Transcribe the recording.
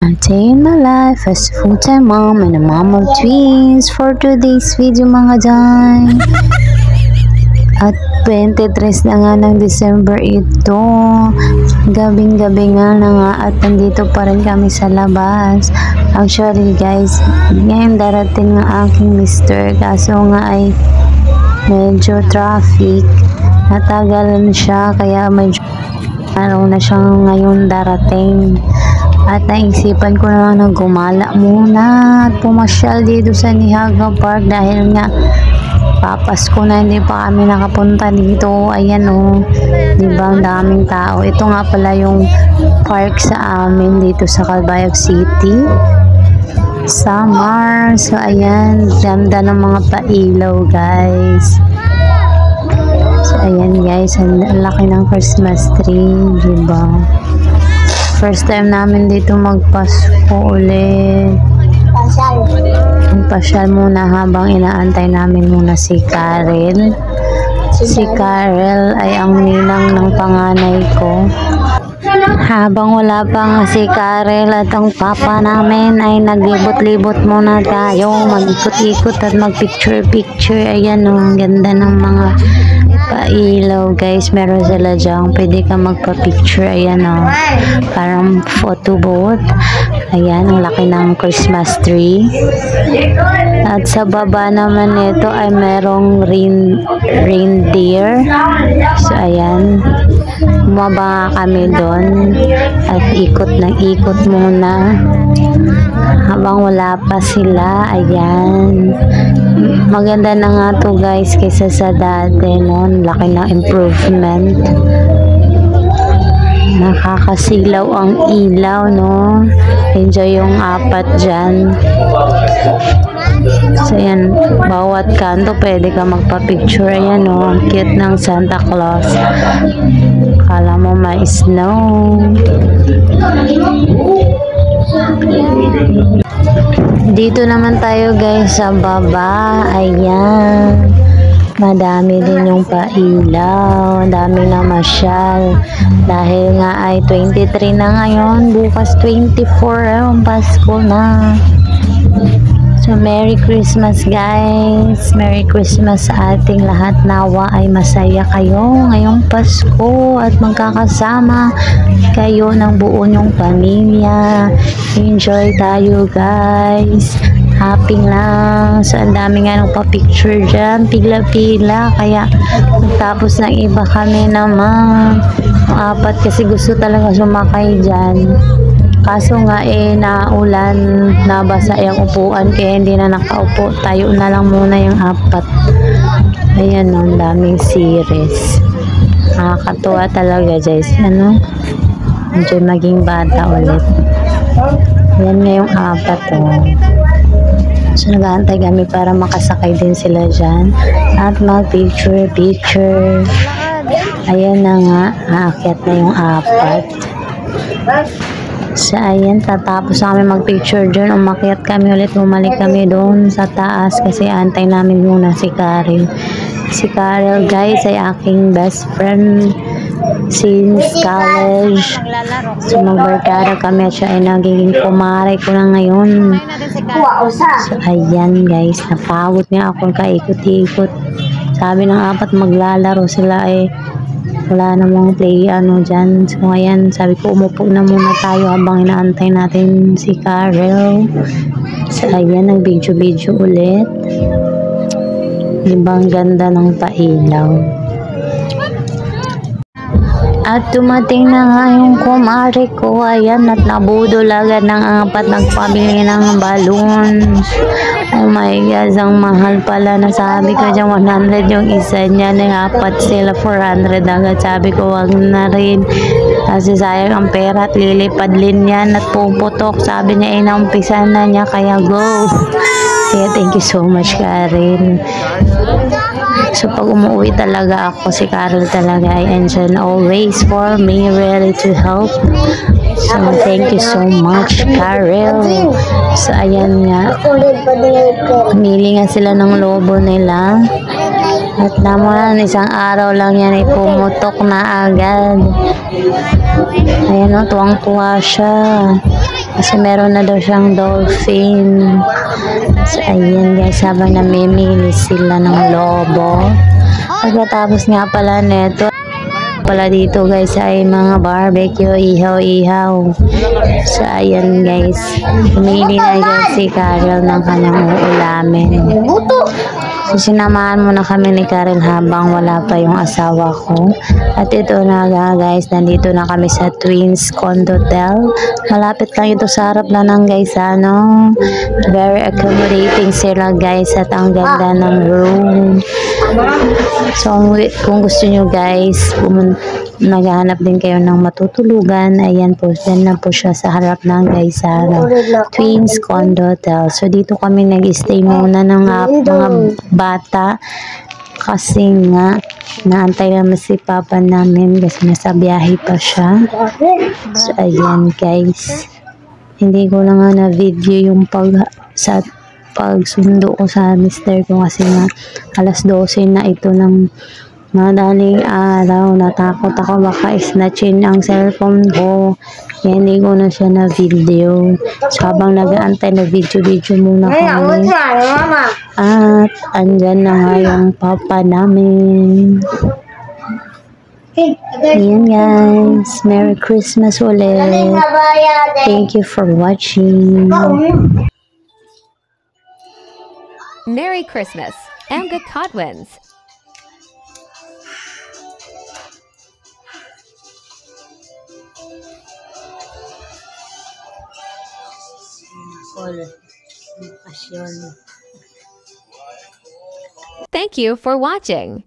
A day in my life as a full-time mom and a mom of twins. For today's video mga dyan. At 23 na nga ng December ito. Gabing-gabi nga na nga at nandito pa rin kami sa labas. Actually guys, ngayon darating ng aking mister. Kaso nga ay medyo traffic. Natagalan siya kaya medyo araw na siyang ngayon darating. At naisipan ko na lang na gumala muna at pumasyal dito sa Nihaga Park dahil nga papasko na hindi pa kami nakapunta dito. Ayan o, diba ang daming tao. Ito nga pala yung park sa amin dito sa Calbayog City, Samar. So ayan, ganda ng mga pailaw guys. So ayan guys, ang laki ng Christmas tree, diba? First time namin dito magpasko ulit. Pasyal muna habang inaantay namin muna si Karel. Si Karel ay ang ninang ng panganay ko. Habang wala pa nga si Karel at ang papa namin ay naglibot-libot muna tayo. Mag-ikot-ikot at mag-picture-picture. Ayan o, ganda ng mga pailaw guys. Meron sila dyan, pwede ka magpa-picture. Ayan o, parang photo booth. Ayan, ang laki ng Christmas tree. At sa baba naman nito ay merong reindeer. So ayan, bumaba kami doon at ikot ng ikot muna habang wala pa sila. Ayan, maganda na nga to guys kaysa sa dati noon. Laki ng improvement. Nakakasilaw ang ilaw, no? Enjoy yung apat dyan. So yan, bawat kanto pwede ka magpa-picture. Ayan o, ang cute ng Santa Claus. Kala mo may snow. Dito naman tayo guys sa baba. Ayan, madami din yung pailaw, dami na masyal dahil nga ay 23 na ngayon, bukas 24 ang Pasko na. So Merry Christmas guys, Merry Christmas sa ating lahat. Nawa ay masaya kayo ngayong Pasko at magkakasama kayo ng buo nyong pamilya. Enjoy tayo guys, happy lang. So ang dami nga nung pa-picture dyan, pila-pila, kaya tapos ng iba kami naman apat kasi gusto talaga sumakay dyan. Kaso nga naulan, nabasa yung upuan kaya hindi na nakaupo, tayo na lang muna yung apat. Ayan o, daming series. Nakakatuwa talaga guys, ano, medyo maging bata ulit. Ayan nga yung apat o. So nag-aantay kami para makasakay din sila dyan at mag-picture. Ayan na nga, aakyat na yung apat. So ayan, tatapos kami mag-picture dyan, umakyat kami ulit, bumalik kami doon sa taas kasi antay namin muna si Karel. Si Karel guys ay aking best friend since college. So magbarkada kami at siya ay nagiging kumare ko na ngayon. So ayan guys, napagod nga ako kaikot-ikot. Sabi ng apat maglalaro sila ay wala namang play dyan. So ayan, sabi ko umupo na muna tayo habang inaantay natin si Karel. So ayan, nag-video ulit. Diba ang ganda ng pailaw. At dumating na nga yung kumare ko. Ayan, at nabudol agad ng apat, nagpabili ng balloons. Oh my God, ang mahal pala. Nasabi ko dyan 100 yung isa niya, apat sila 400 agad. Sabi ko wag na rin kasi sayang ang pera at lilipad din yan at puputok. Sabi niya inaumpisan na niya kaya go. Kaya thank you so much Karen. So pag umuwi talaga ako, si Karel talaga ay andyan always for me, ready to help. So thank you so much Karel. So ayan nga, pumili nga sila ng lobo nila. At naman, isang araw lang yan ay pumutok na agad. Ayan o, tuwang-tuwa siya. Kasi meron na daw siyang dolphin. So, ayan guys, habang namimili sila ng lobo. Pagkatapos nga pala neto, pala dito guys ay mga barbecue, ihaw-ihaw. So, ayan guys, pumili na guys si Karel ng kanyang uulamin. So, sinamahan muna kami ni Karel habang wala pa yung asawa ko. At ito na nga guys, nandito na kami sa Twins Condotel. Malapit lang ito sa harap lang ng guys, ano. Very accommodating sila guys at ang ganda ng room. So, kung gusto nyo guys, naghahanap din kayo ng matutulugan, ayan po, dyan na po siya sa harap ng Gaisano Twins Condotel. So dito kami nag-stay muna ng mga bata kasi nga naantay naman si papa namin kasi nasa biyahe pa siya. So ayan guys, hindi ko na nga na video yung pagsundo ko sa mister ko kasi nga alas 12 na ito ng madaling araw. Natakot ako baka snatchin ang cellphone ko. Kaya hindi ko na siya na video. So habang nag-aantay na video muna kami. At andyan na nga yung papa namin. Ayan guys. Merry Christmas ulit. Thank you for watching. Merry Christmas and good Codwins. Thank you for watching.